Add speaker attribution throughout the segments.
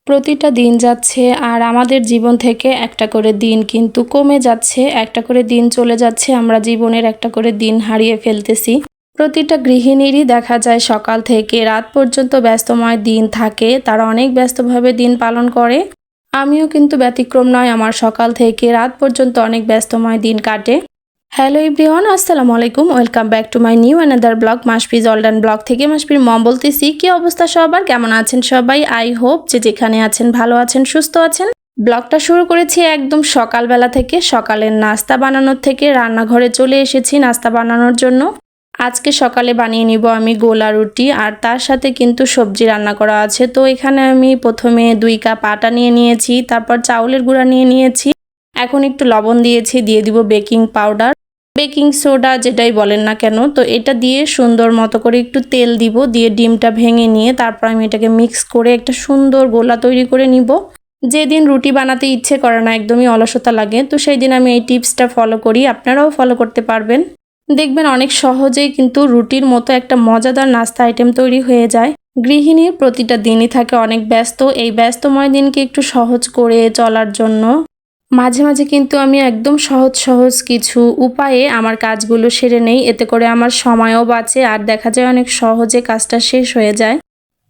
Speaker 1: প্রতিটা দিন যাচ্ছে আর আমাদের জীবন থেকে একটা করে দিন কিন্তু কমে যাচ্ছে, একটা করে দিন চলে যাচ্ছে, আমরা জীবনের একটা করে দিন হারিয়ে ফেলতেছি। প্রতিটা গৃহিণীরই দেখা যায় সকাল থেকে রাত পর্যন্ত ব্যস্তময় দিন থাকে, তারা অনেক ব্যস্তভাবে দিন পালন করে। আমিও কিন্তু ব্যতিক্রম নয়, আমার সকাল থেকে রাত পর্যন্ত অনেক ব্যস্তময় দিন কাটে। হ্যালো এভরিওয়ান, আসসালামু আলাইকুম, welcome back to my new another blog. Masfiz অলডান ব্লগ থেকে মাসফির মম বলতেছি। কি অবস্থা সবার, কেমন আছেন সবাই? আই হোপ যে যেখানে আছেন ভালো আছেন, সুস্থ আছেন। ব্লগটা শুরু করেছি একদম সকালবেলা থেকে, সকালের নাস্তা বানানোর থেকে। রান্নাঘরে চলে এসেছি নাস্তা বানানোর জন্য। আজকে সকালে বানিয়ে নিব আমি গোলা রুটি, আর তার সাথে কিন্তু সবজি রান্না করা আছে। তো এখানে আমি প্রথমে 2 কাপ আটা নিয়ে নিয়েছি, তারপর চাউলের গুঁড়া নিয়ে নিয়েছি, এখন একটু লবণ দিয়েছি, দিয়ে দিব বেকিং পাউডার, বেকিং সোডা যেটাই বলেন না কেন। তো এটা দিয়ে সুন্দর মতো করে একটু তেল দিব, দিয়ে ডিমটা ভেঙে নিয়ে তারপর আমি এটাকে মিক্স করে একটা সুন্দর গোলা তৈরি করে নিব। যেদিন রুটি বানাতে ইচ্ছে করে না, একদমই অলসতা লাগে, তো সেই দিন আমি এই টিপসটা ফলো করি, আপনারাও ফলো করতে পারবেন। দেখবেন অনেক সহজেই কিন্তু রুটির মতো একটা মজাদার নাস্তা আইটেম তৈরি হয়ে যায়। গৃহিণীর প্রতিটা দিনই থাকে অনেক ব্যস্ত, এই ব্যস্তময় দিনকে একটু সহজ করে চলার জন্য মাঝে মাঝে কিন্তু আমি একদম সহজ সহজ কিছু উপায়ে আমার কাজগুলো সেরে নেই, এতে করে আমার সময়ও বাঁচে আর দেখা যায় অনেক সহজে কাজটা শেষ হয়ে যায়।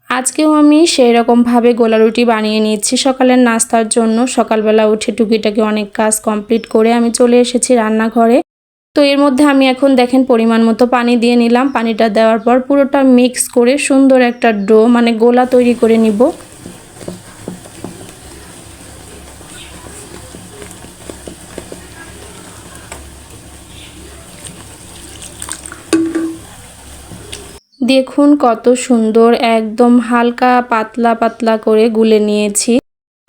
Speaker 1: আজকেও আমি সেই রকমভাবে গোলা রুটি বানিয়ে নিচ্ছি সকালের নাস্তার জন্য। সকালবেলা উঠে টুকিটাকি অনেক কাজ কমপ্লিট করে আমি চলে এসেছি রান্নাঘরে। তো এর মধ্যে আমি এখন দেখেন পরিমাণ মতো পানি দিয়ে নিলাম। পানিটা দেওয়ার পর পুরোটা মিক্স করে সুন্দর একটা ডো মানে গোলা তৈরি করে নিব। দেখুন কত সুন্দর, একদম হালকা পাতলা পাতলা করে গুলে নিয়েছি।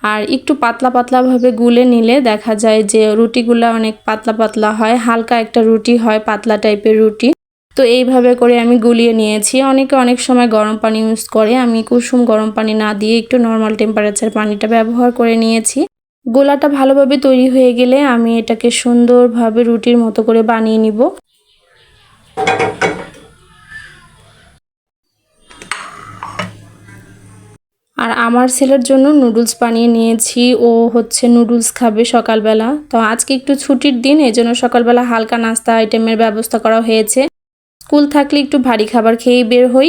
Speaker 1: আর একটু পাতলা পাতলা ভাবে গুলে নিলে দেখা যায় যে রুটিগুলো অনেক পাতলা পাতলা হয়, হালকা একটা রুটি হয়, পাতলা টাইপের রুটি। তো এইভাবে করে আমি গুলিয়ে নিয়েছি। অনেকে অনেক সময় গরম পানি ইউজ করে, আমি কুসুম গরম পানি না দিয়ে একটু নর্মাল টেম্পারেচার পানিটা ব্যবহার করে নিয়েছি। গোলাটা ভালোভাবে তৈরি হয়ে গেলে আমি এটাকে সুন্দরভাবে রুটির মতো করে বানিয়ে নিব। আর আমার ছেলের জন্য নুডলস বানিয়ে নিয়েছি, ও হচ্ছে নুডলস খাবে সকালবেলা। তো আজকে একটু ছুটির দিন, এই জন্য সকালবেলা হালকা নাস্তা আইটেমের ব্যবস্থা করা হয়েছে। স্কুল থাকলে একটু ভারী খাবার খেয়েই বের হই।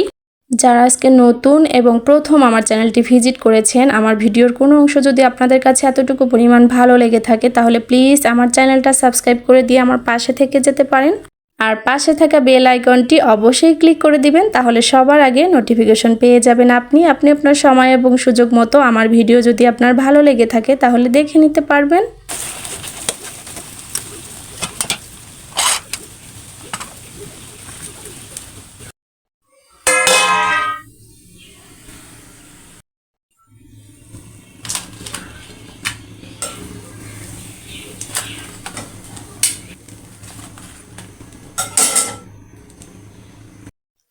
Speaker 1: যারা আজকে নতুন এবং প্রথম আমার চ্যানেলটি ভিজিট করেছেন, আমার ভিডিওর কোনো অংশ যদি আপনাদের কাছে এতটুকু পরিমাণ ভালো লেগে থাকে, তাহলে প্লিজ আমার চ্যানেলটা সাবস্ক্রাইব করে দিয়ে আমার পাশে থেকে যেতে পারেন। আর পাশে থাকা বেল আইকনটি অবশ্যই ক্লিক করে দিবেন, তাহলে সবার আগে নোটিফিকেশন পেয়ে যাবেন আপনি আপনার সময় এবং সুযোগ মতো আমার ভিডিও যদি আপনার ভালো লেগে থাকে তাহলে দেখে নিতে পারবেন।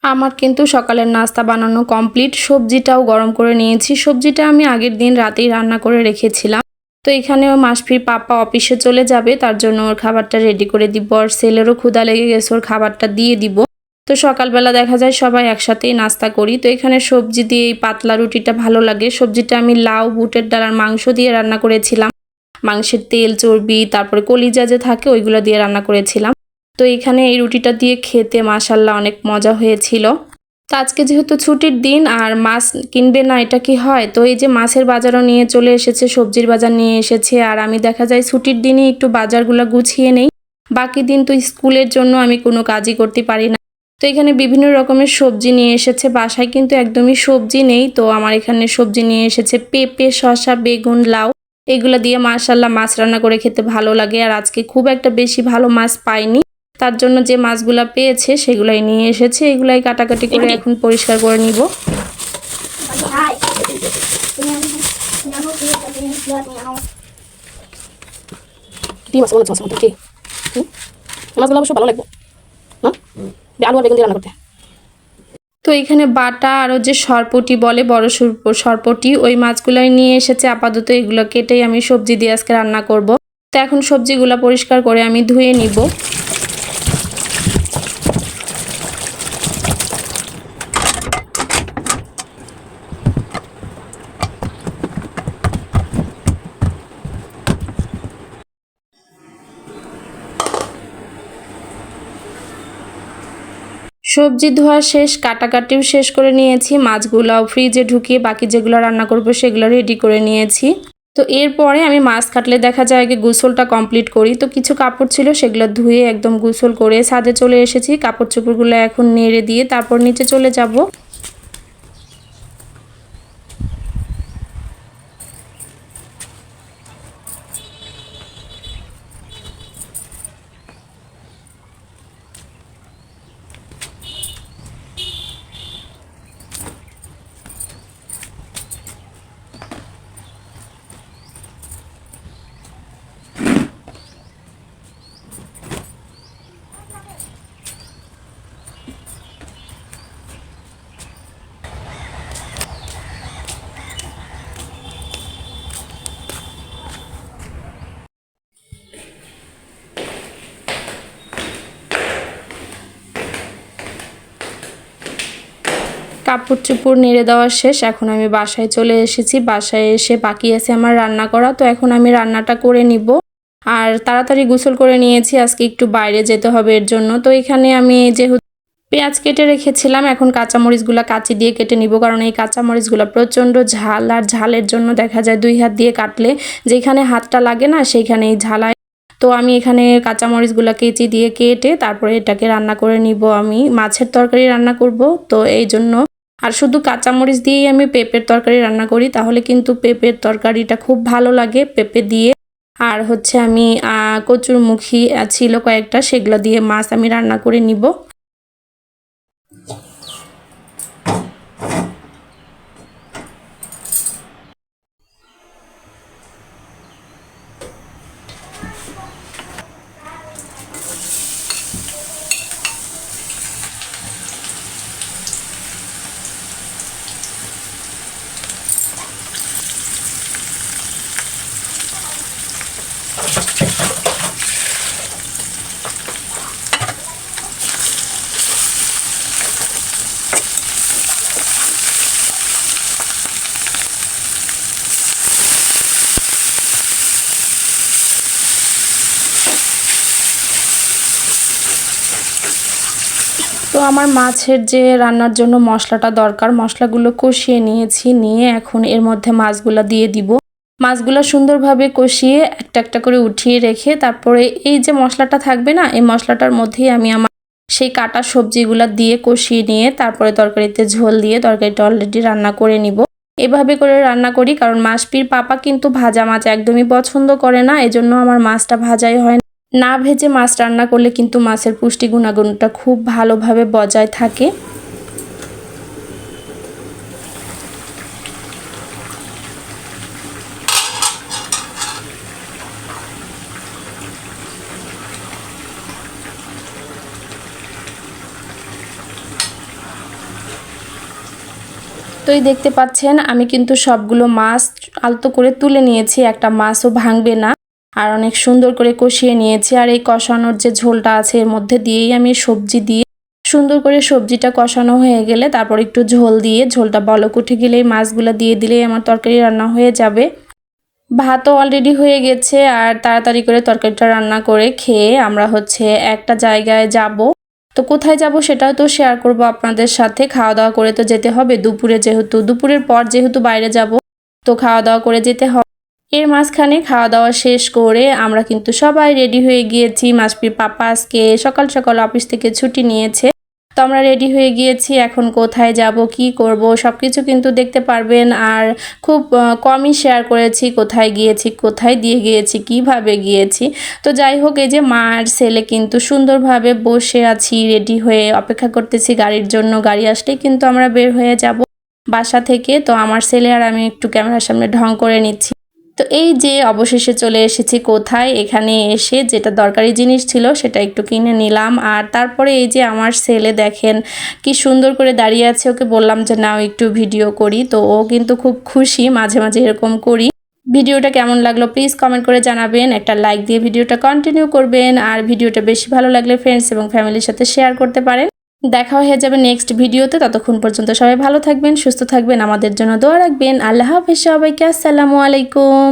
Speaker 1: আমার কিন্তু সকালের নাস্তা বানানো কমপ্লিট, সবজিটাও গরম করে নিয়েছি। সবজিটা আমি আগের দিন রাতেই রান্না করে রেখেছিলাম। তো এখানেও মাসফির পাপা অফিসে চলে যাবে, তার জন্য ওর খাবারটা রেডি করে দিব। আর ছেলেরও ক্ষুধা লেগে গেছে, ওর খাবারটা দিয়ে দিব। তো সকালবেলা দেখা যায় সবাই একসাথেই নাস্তা করি। তো এখানে সবজি দিয়ে এই পাতলা রুটিটা ভালো লাগে। সবজিটা আমি লাউ, বুটের ডাল আর মাংস দিয়ে রান্না করেছিলাম। মাংসের তেল, চর্বি, তারপরে কলিজা যে থাকে ওইগুলো দিয়ে রান্না করেছিলাম। তো এখানে এই রুটিটা দিয়ে খেতে মাশাল্লাহ অনেক মজা হয়েছিল। তো আজকে যেহেতু ছুটির দিন আর মাছ কিনবে না এটা কি হয়, তো এই যে মাছের বাজারও নিয়ে চলে এসেছে, সবজির বাজার নিয়ে এসেছে। আর আমি দেখা যায় ছুটির দিনই একটু বাজারগুলো গুছিয়ে নেই, বাকি দিন তো স্কুলের জন্য আমি কোনো কাজই করতে পারি না। তো এখানে বিভিন্ন রকমের সবজি নিয়ে এসেছে, বাসায় কিন্তু একদমই সবজি নেই। তো আমার এখানে সবজি নিয়ে এসেছে পেঁপে, শসা, বেগুন, লাউ, এগুলো দিয়ে মাশাল্লাহ মাছ রান্না করে খেতে ভালো লাগে। আর আজকে খুব একটা বেশি ভালো মাছ পাইনি, তার জন্য যে মাছগুলা পেয়েছে সেগুলাই নিয়ে এসেছে, এগুলাই কাটাকাটি করে এখন পরিষ্কার করে নিব। মাছগুলো অবশ্য ভালো লাগবে না, আলু আর বেগুন দিয়ে রান্না করতে। তো এখানে বাটা আরও যে সরপটি বলে, বড় সরপটি, ওই মাছগুলোই নিয়ে এসেছে আপাতত। এগুলো কেটেই আমি সবজি দিয়ে আজকে রান্না করব। তো এখন সবজিগুলো পরিষ্কার করে আমি ধুয়ে নিব। সবজি ধোয়া শেষ, কাটাকাটিও শেষ করে নিয়েছি, মাছগুলাও ফ্রিজে ঢুকিয়ে বাকি যেগুলো রান্না করব সেগুলো রেডি করে নিয়েছি। তো এরপরে আমি মাছ কাটলে দেখা যায় আগে গোসলটা কমপ্লিট করি। তো কিছু কাপড় ছিল সেগুলো ধুয়ে একদম গোসল করে ছাদে চলে এসেছি। কাপড় চোপড়গুলো এখন নেড়ে দিয়ে তারপর নিচে চলে যাব। কাপড় চোপড় নেড়ে দেওয়া শেষ, এখন আমি বাসায় চলে এসেছি। বাসায় এসে বাকি আছে আমার রান্না করা। তো এখন আমি রান্নাটা করে নিব। আর তাড়াতাড়ি গোসল করে নিয়েছি, আজকে একটু বাইরে যেতে হবে এর জন্য। তো এখানে আমি যেহেতু পেঁয়াজ কেটে রেখেছিলাম, এখন কাঁচামরিচগুলো কাঁচি দিয়ে কেটে নিব, কারণ এই কাঁচামরিচগুলো প্রচণ্ড ঝাল। আর ঝালের জন্য দেখা যায় 2 হাত দিয়ে কাটলে যেখানে হাতটা লাগে না সেইখানেই ঝালায়। তো আমি এখানে কাঁচামরিচগুলো কেচি দিয়ে কেটে তারপরে এটাকে রান্না করে নিব। আমি মাছের তরকারি রান্না করব, তো এই জন্য। আর শুধু কাঁচামরিচ দিয়েই আমি পেঁপের তরকারি রান্না করি, তাহলে কিন্তু পেঁপের তরকারিটা খুব ভালো লাগে পেঁপে দিয়ে। আর হচ্ছে আমি কচুরমুখী ছিল কয়েকটা, সেগুলো দিয়ে মাছ আমি রান্না করে নিব। তো আমার মাছের যে রান্নার জন্য মশলাটা দরকার, মশলাগুলো কষিয়ে নিয়েছি, নিয়ে এখন এর মধ্যে মাছগুলো দিয়ে দিব। মাছগুলো সুন্দরভাবে কষিয়ে একটা একটা করে উঠিয়ে রেখে তারপরে এই যে মশলাটা থাকবে না, এই মশলাটার মধ্যেই আমি আমার সেই কাটা সবজিগুলো দিয়ে কষিয়ে নিয়ে তারপরে তরকারিতে ঝোল দিয়ে তরকারিটা অলরেডি রান্না করে নিব। এভাবে করে রান্না করি, কারণ মাছপির পাপা কিন্তু ভাজা মাছ একদমই পছন্দ করে না, এজন্য আমার মাছটা ভাজাই হয় না। না ভেজে মাছ রান্না করলে কিন্তু মাছের পুষ্টি গুণাগুণটা খুব ভালোভাবে বজায় থাকে। তো এই দেখতে পাচ্ছেন আমি কিন্তু সবগুলো মাছ আলতো করে তুলে নিয়েছি, একটা মাছও ভাঙবে না। আর অনেক সুন্দর করে কষিয়ে নিয়েছি। আর এই কষানোর যে ঝোলটা আছে এর মধ্যে দিয়েই আমি সবজি দিয়ে সুন্দর করে সবজিটা কষানো হয়ে গেলে তারপর একটু ঝোল দিয়ে, ঝোলটা বলক উঠে গেলেই মাছগুলো দিয়ে দিলেই আমার তরকারি রান্না হয়ে যাবে। ভাতও অলরেডি হয়ে গেছে। আর তাড়াতাড়ি করে তরকারিটা রান্না করে খেয়ে আমরা হচ্ছে একটা জায়গায় যাব। তো কোথায় যাব সেটাও তো শেয়ার করব আপনাদের সাথে। খাওয়া দাওয়া করে তো যেতে হবে, দুপুরের পর যেহেতু বাইরে যাব, তো খাওয়া দাওয়া করে যেতে হবে। এর মাঝখানে খাওয়া দাওয়া শেষ করে আমরা কিন্তু সবাই রেডি হয়ে গিয়েছি। মাসপির পাপা আজকে সকাল সকাল অফিস থেকে ছুটি নিয়েছে, তো আমরা রেডি হয়ে গিয়েছি। এখন কোথায় যাব, কি করব সবকিছু কিন্তু দেখতে পারবেন। আর খুব কমই শেয়ার করেছি কোথায় গিয়েছি, কোথায় দিয়ে গিয়েছি, কিভাবে গিয়েছি। তো যাই হোক, এই যে মা আর ছেলে কিন্তু সুন্দরভাবে বসে আছি, রেডি হয়ে অপেক্ষা করতেছি গাড়ির জন্য। গাড়ি আসলেই কিন্তু আমরা বের হয়ে যাব বাসা থেকে। তো আমার ছেলে আর আমি একটু ক্যামেরার সামনে ঢং করে নিচ্ছি। তো এই যে অবশেষে চলে এসেছি কোথায়, এখানে এসে যেটা দরকারি জিনিস ছিল সেটা একটু কিনে নিলাম। আর তারপরে এই যে আমার ছেলে দেখেন কি সুন্দর করে দাঁড়িয়ে আছে, ওকে বললাম যে নাও একটু ভিডিও করি। তো ও কিন্তু খুব খুশি, মাঝে মাঝে এরকম করি। ভিডিওটা কেমন লাগলো প্লিজ কমেন্ট করে জানাবেন, একটা লাইক দিয়ে ভিডিওটা কন্টিনিউ করবেন। আর ভিডিওটা বেশি ভালো লাগলে ফ্রেন্ডস এবং ফ্যামিলির সাথে শেয়ার করতে পারেন। দেখা হয়ে যাবে নেক্সট ভিডিওতে। ততক্ষণ পর্যন্ত সবাই ভালো থাকবেন, সুস্থ থাকবেন, আমাদের জন্য দোয়া রাখবেন। আল্লাহ হাফেজ সবাইকে, আসসালামু আলাইকুম।